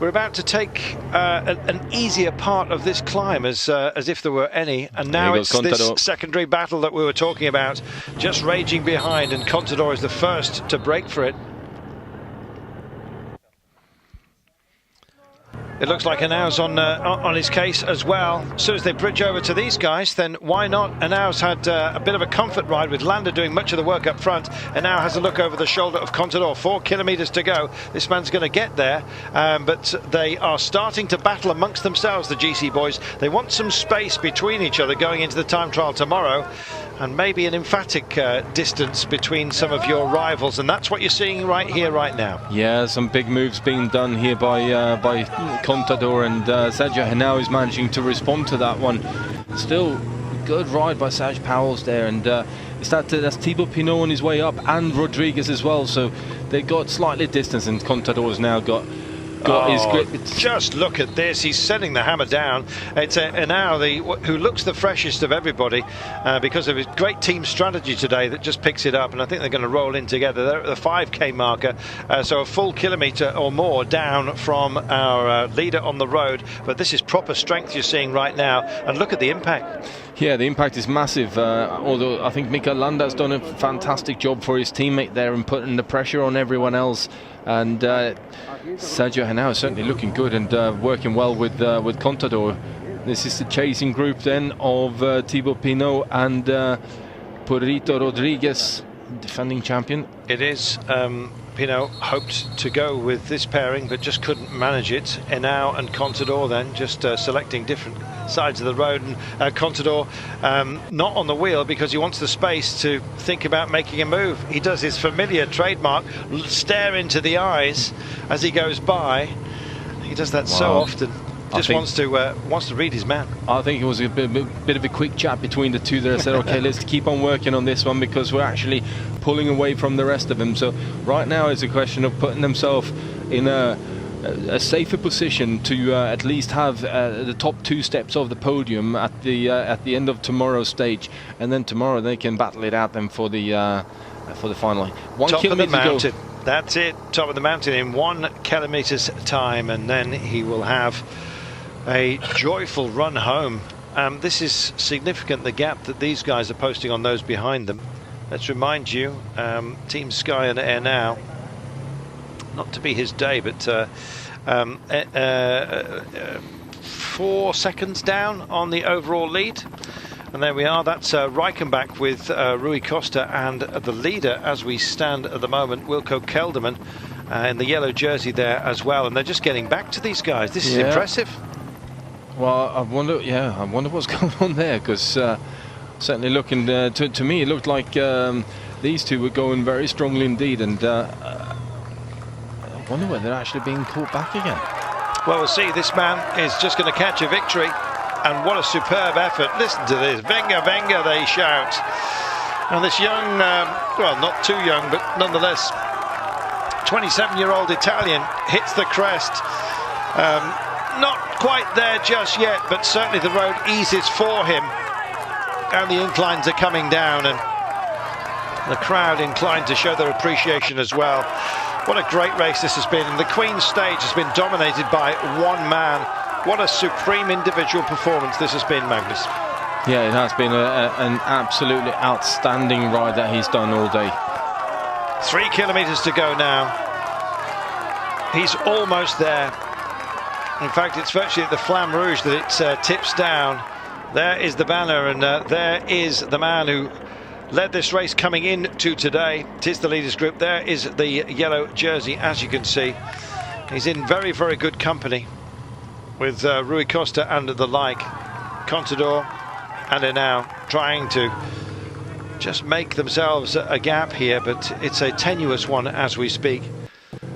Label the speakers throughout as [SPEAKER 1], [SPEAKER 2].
[SPEAKER 1] We're about to take an easier part of this climb, as if there were any, and now it's this secondary battle that we were talking about, just raging behind, and Contador is the first to break for it. It looks like Hinaus on his case as well. As soon as they bridge over to these guys, then why not? Hinaus had a bit of a comfort ride with Landa doing much of the work up front, and now has a look over the shoulder of Contador. 4 kilometers to go. This man's going to get there, but they are starting to battle amongst themselves, the GC boys. They want some space between each other going into the time trial tomorrow, and maybe an emphatic distance between some of your rivals, and that's what you're seeing right here, right now. Yeah, some big moves being done here by Contador, and Sergio Henao is managing to respond to that one. Still good ride by Serge Powell's there, and that's Thibaut Pinot on his way up, and Rodriguez as well, so they got slightly distance, and Contador's now got his grip. Just look at this, he's setting the hammer down. It's Henao who looks the freshest of everybody because of his great team strategy today that just picks it up, and I think they're going to roll in together. They're at the 5k marker, so a full kilometre or more down from our leader on the road, but this is proper strength you're seeing right now, and look at the impact. Yeah, the impact is massive, although I think Mikel Landa has done a fantastic job for his teammate there and putting the pressure on everyone else, and Sergio Henao is certainly looking good and working well with Contador. This is the chasing group then of Thibaut Pinot and Purito Rodriguez, defending champion. It is. Pinot hoped to go with this pairing but just couldn't manage it. Henao and Contador then just selecting different sides of the road, and Contador not on the wheel because he wants the space to think about making a move. He does his familiar trademark stare into the eyes as he goes by. He does that so often. Just wants to read his man. I think it was a bit of a quick chat between the two there. I said, okay, let's keep on working on this one because we're actually pulling away from the rest of them. So right now it's a question of putting themselves in a safer position to at least have the top 2 steps of the podium at the end of tomorrow's stage, and then tomorrow they can battle it out then for the final. 1 kilometer to go. That's it, top of the mountain in 1 kilometer's time, and then he will have a joyful run home. This is significant, the gap that these guys are posting on those behind them. Let's remind you, Team Sky and Air now, not to be his day, but 4 seconds down on the overall lead. And there we are, that's Reichenbach with Rui Costa, and the leader as we stand at the moment, Wilco Kelderman, in the yellow jersey there as well. And they're just getting back to these guys. This is impressive. Well, I wonder what's going on there, because certainly looking to me, it looked like these two were going very strongly indeed, and I wonder whether they're actually being caught back again. Well, we'll see. This man is just going to catch a victory, and what a superb effort. Listen to this. Venga, venga, they shout. And this young, well, not too young, but nonetheless, 27-year-old Italian hits the crest. Not quite there just yet, but certainly the road eases for him, and the inclines are coming down, and the crowd inclined to show their appreciation as well. What a great race this has been, and the Queen's stage has been dominated by one man. What a supreme individual performance this has been, Magnus. Yeah, it has been an absolutely outstanding ride that he's done all day. 3 kilometers to go now. He's almost there. In fact, it's virtually at the Flamme Rouge that it tips down. There is the banner, and there is the man who led this race coming into today. It is the leaders group. There is the yellow jersey, as you can see. He's in very, very good company with Rui Costa and the like. Contador and Henao trying to just make themselves a gap here, but it's a tenuous one as we speak.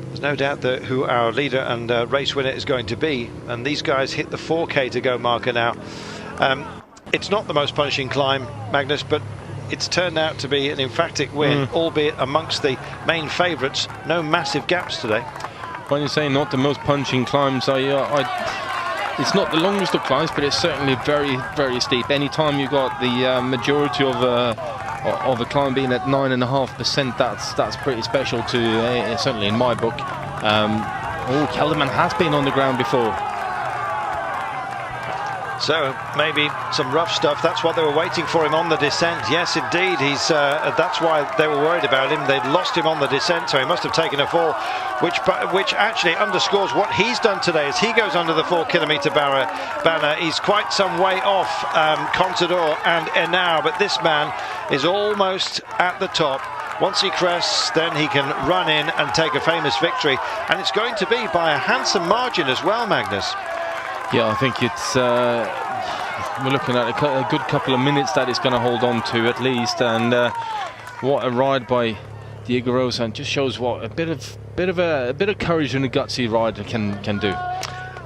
[SPEAKER 1] There's no doubt that who our leader and race winner is going to be, and these guys hit the 4k to go marker now. It's not the most punishing climb, Magnus, but it's turned out to be an emphatic win, albeit amongst the main favourites. No massive gaps today. When you say not the most punching climbs, it's not the longest of climbs, but it's certainly very, very steep. Anytime you got the majority of a climb being at 9.5%, that's pretty special to certainly in my book.
[SPEAKER 2] Oh, Kelderman has been on the ground before.
[SPEAKER 1] So maybe some rough stuff. That's what they were waiting for him on the descent. Yes, indeed. He's. That's why they were worried about him. They'd lost him on the descent, so he must have taken a fall, which actually underscores what he's done today. As he goes under the 4 kilometre banner, he's quite some way off Contador and Henao, but this man is almost at the top. Once he crests, then he can run in and take a famous victory, and it's going to be by a handsome margin as well, Magnus.
[SPEAKER 2] Yeah, I think it's we're looking at a good couple of minutes that it's going to hold on to at least, and what a ride by Diego Rosa, and just shows what a bit of courage and a gutsy rider can do.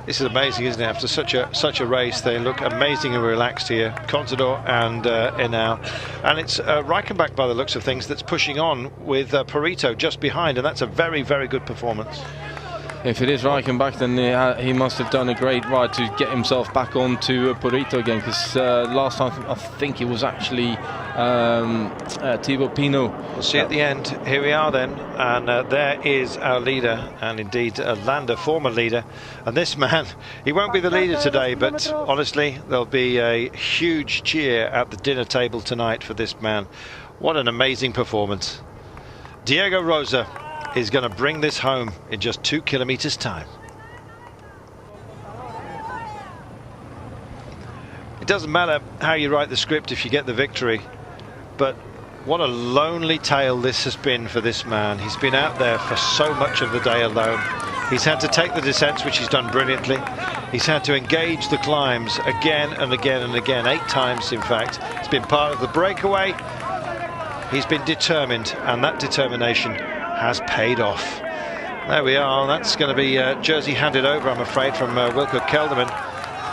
[SPEAKER 1] This is amazing, isn't it? After such a race, they look amazing and relaxed here, Contador and Henao, and it's Reichenbach by the looks of things that's pushing on with Perito just behind, and that's a very, very good performance.
[SPEAKER 2] If it is Reichenbach, then he must have done a great ride to get himself back onto Perito again, because last time I think it was actually Thibaut Pinot.
[SPEAKER 1] We'll see at the end. Here we are then, and there is our leader, and indeed Landa, former leader. And this man, he won't be the leader today, but honestly, there'll be a huge cheer at the dinner table tonight for this man. What an amazing performance. Diego Rosa is going to bring this home in just 2 kilometers time. It doesn't matter how you write the script if you get the victory, but what a lonely tale this has been for this man. He's been out there for so much of the day alone. He's had to take the descents, which he's done brilliantly. He's had to engage the climbs again and again and again, 8 times in fact. It's been part of the breakaway. He's been determined, and that determination has paid off. There we are. That's going to be jersey handed over, I'm afraid, from Wilco Kelderman.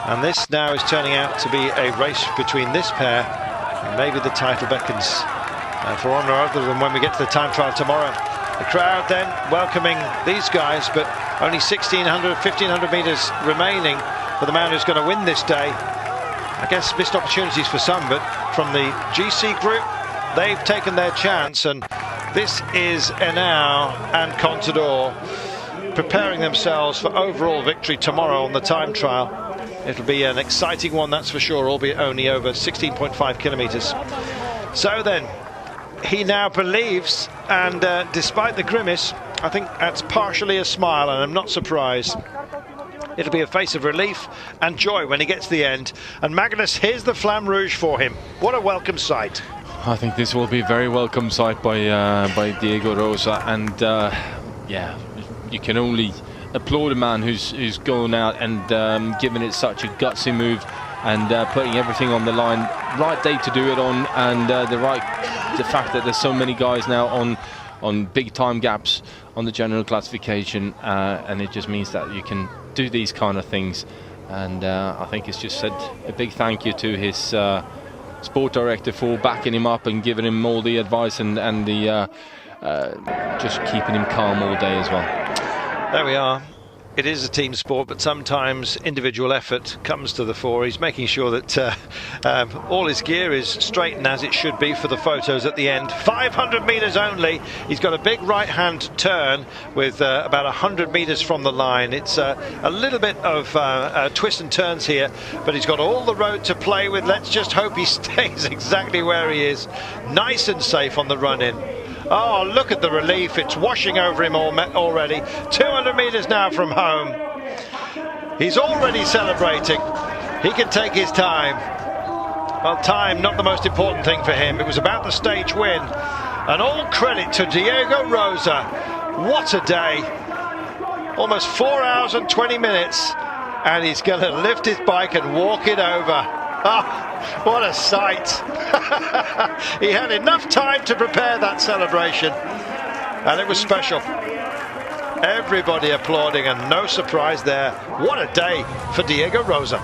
[SPEAKER 1] And this now is turning out to be a race between this pair, and maybe the title beckons for one or other than when we get to the time trial tomorrow. The crowd then welcoming these guys, but only 1,500 meters remaining for the man who's going to win this day. I guess missed opportunities for some, but from the GC group, they've taken their chance, and this is Henao and Contador preparing themselves for overall victory tomorrow on the time trial. It'll be an exciting one, that's for sure, albeit only over 16.5 kilometers. So then, he now believes, and despite the grimace, I think that's partially a smile, and I'm not surprised. It'll be a face of relief and joy when he gets to the end. And Magnus, here's the Flamme Rouge for him. What a welcome sight.
[SPEAKER 2] I think this will be a very welcome sight by Diego Rosa, and yeah, you can only applaud a man who's going out and giving it such a gutsy move, and putting everything on the line. Right day to do it on, and the fact that there's so many guys now on big time gaps on the general classification, and it just means that you can do these kind of things. And I think it's just said a big thank you to his sport director for backing him up and giving him all the advice and the just keeping him calm all day as well.
[SPEAKER 1] There we are. It is a team sport, but sometimes individual effort comes to the fore. He's making sure that all his gear is straight and as it should be for the photos at the end. 500 meters only. He's got a big right-hand turn with about 100 meters from the line. It's a little bit of twists and turns here, but he's got all the road to play with. Let's just hope he stays exactly where he is. Nice and safe on the run-in. Oh, look at the relief. It's washing over him already. 200 meters now from home. He's already celebrating. He can take his time. Well, time, not the most important thing for him. It was about the stage win. And all credit to Diego Rosa. What a day. Almost 4 hours and 20 minutes. And he's going to lift his bike and walk it over. Oh, what a sight. He had enough time to prepare that celebration, and it was special. Everybody applauding, and no surprise there. What a day for Diego Rosa.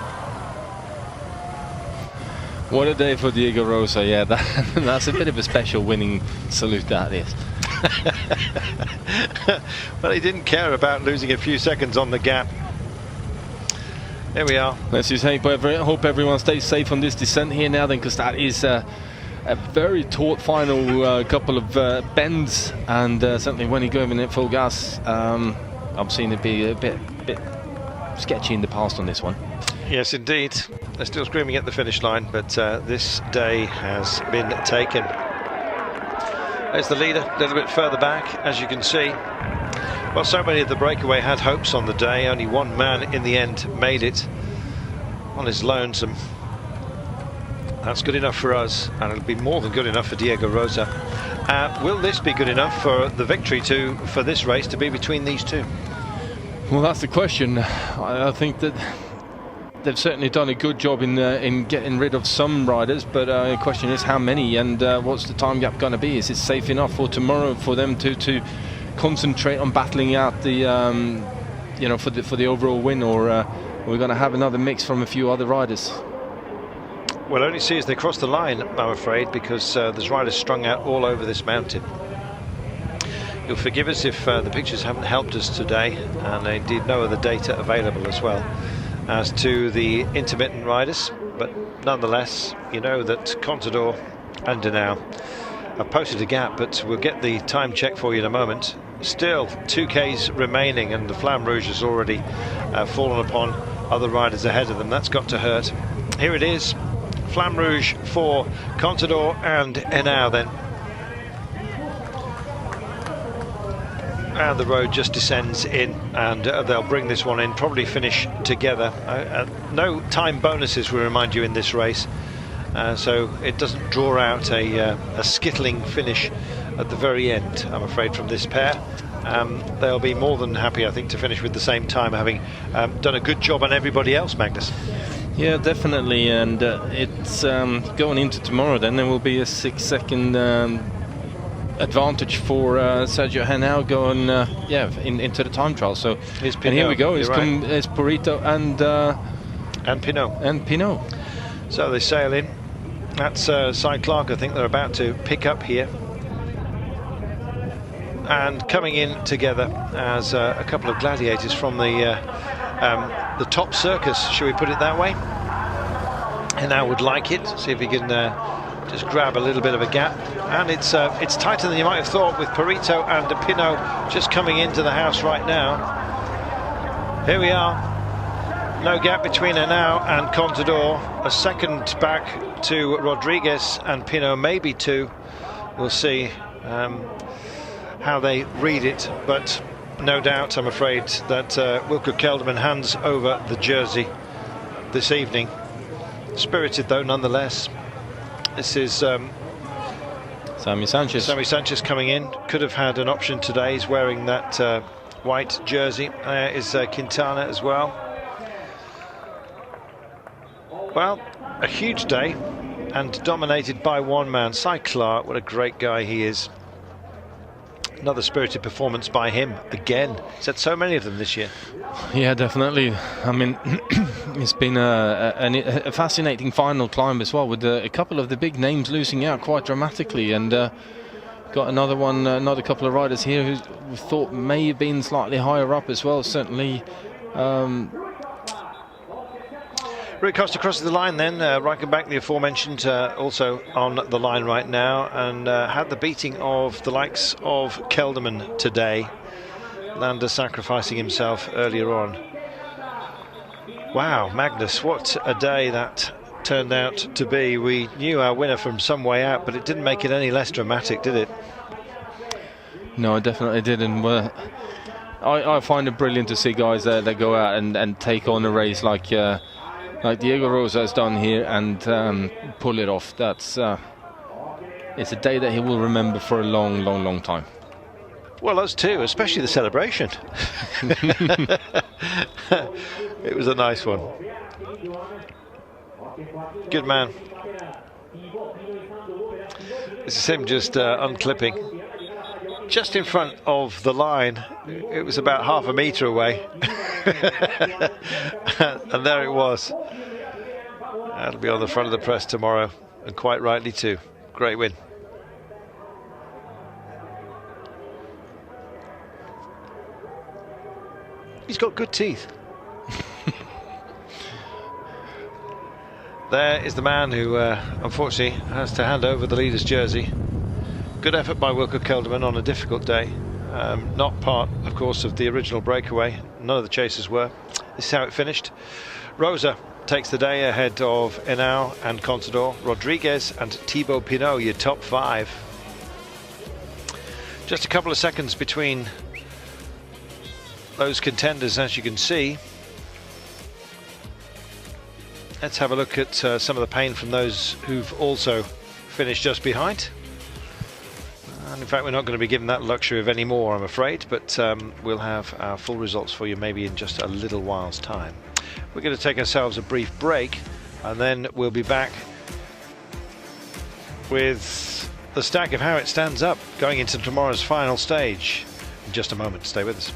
[SPEAKER 2] What a day for Diego Rosa. Yeah, that's a bit of a special winning salute, that is.
[SPEAKER 1] Well, he didn't care about losing a few seconds on the gap. There we are.
[SPEAKER 2] Let's just hope everyone stays safe on this descent here now then, because that is a very taut final couple of bends, and certainly when you go in at full gas, I've seen it be a bit sketchy in the past on this one.
[SPEAKER 1] Yes, indeed. They're still screaming at the finish line, but this day has been taken. There's the leader, a little bit further back, as you can see. Well, so many of the breakaway had hopes on the day. Only one man in the end made it on his lonesome. That's good enough for us, and it'll be more than good enough for Diego Rosa. Will this be good enough for the victory for this race to be between these two?
[SPEAKER 2] Well, that's the question. I think that they've certainly done a good job in getting rid of some riders, but the question is how many, and what's the time gap going to be? Is it safe enough for tomorrow for them to concentrate on battling out the for the overall win, or we're going to have another mix from a few other riders?
[SPEAKER 1] We'll only see as they cross the line, I'm afraid, because there's riders strung out all over this mountain. You'll forgive us if the pictures haven't helped us today, and indeed no other data available as well as to the intermittent riders, but nonetheless, you know that Contador and Denau have posted a gap, but we'll get the time check for you in a moment. Still 2Ks remaining, and the Flamme Rouge has already fallen upon other riders ahead of them. That's got to hurt. Here it is, Flamme Rouge for Contador and Henao then. And the road just descends in, and they'll bring this one in, probably finish together. No time bonuses, we remind you, in this race, so it doesn't draw out a skittling finish at the very end, I'm afraid, from this pair. They'll be more than happy, I think, to finish with the same time, having done a good job on everybody else, Magnus.
[SPEAKER 2] Yeah, definitely, and it's going into tomorrow then there will be a 6-second advantage for Sergio Henao going into the time trial. So and here we go, it's Purito and Pinot. So they sail in. That's Cy Clark, I think they're about to pick up here, and coming in together as a couple of gladiators from the top circus, shall we put it that way. Henao would like it. See if he can just grab a little bit of a gap, and it's tighter than you might have thought, with Purito and Pinot just coming into the house right now. Here we are, no gap between Henao and Contador, a second back to Rodriguez and Pinot, maybe two. We'll see how they read it, but no doubt, I'm afraid, that Wilco Kelderman hands over the jersey this evening. Spirited though, nonetheless. This is Sammy Sanchez.
[SPEAKER 1] Sammy Sanchez coming in. Could have had an option today. He's wearing that white jersey. Is Quintana as well. Well, a huge day, and dominated by one man, Cy Clark. What a great guy he is. Another spirited performance by him again. He's had so many of them this year.
[SPEAKER 2] Yeah, definitely. I mean, it's been a fascinating final climb as well, with a couple of the big names losing out quite dramatically, and got another couple of riders here who we thought may have been slightly higher up as well. Certainly.
[SPEAKER 1] Rui Costa crosses the line then. Reichenbach, the aforementioned, also on the line right now, and had the beating of the likes of Kelderman today. Landa sacrificing himself earlier on. Wow, Magnus, what a day that turned out to be. We knew our winner from some way out, but it didn't make it any less dramatic, did it?
[SPEAKER 2] No, it definitely didn't. I find it brilliant to see guys that go out and take on a race like Diego Rosa has done here and pull it off. That's it's a day that he will remember for a long, long, long time.
[SPEAKER 1] Well, us too, especially the celebration. It was a nice one. Good man. This is him just unclipping. Just in front of the line. It was about half a metre away. And there it was. That'll be on the front of the press tomorrow, and quite rightly too. Great win. He's got good teeth. There is the man who unfortunately has to hand over the leader's jersey. Good effort by Wilco Kelderman on a difficult day. Not part, of course, of the original breakaway. None of the chasers were. This is how it finished. Rosa takes the day ahead of Henao and Contador. Rodriguez and Thibaut Pinot, your top 5. Just a couple of seconds between those contenders, as you can see. Let's have a look at some of the pain from those who've also finished just behind. And in fact, we're not going to be given that luxury of any more, I'm afraid, but we'll have our full results for you maybe in just a little while's time. We're going to take ourselves a brief break, and then we'll be back with the stack of how it stands up going into tomorrow's final stage in just a moment. Stay with us.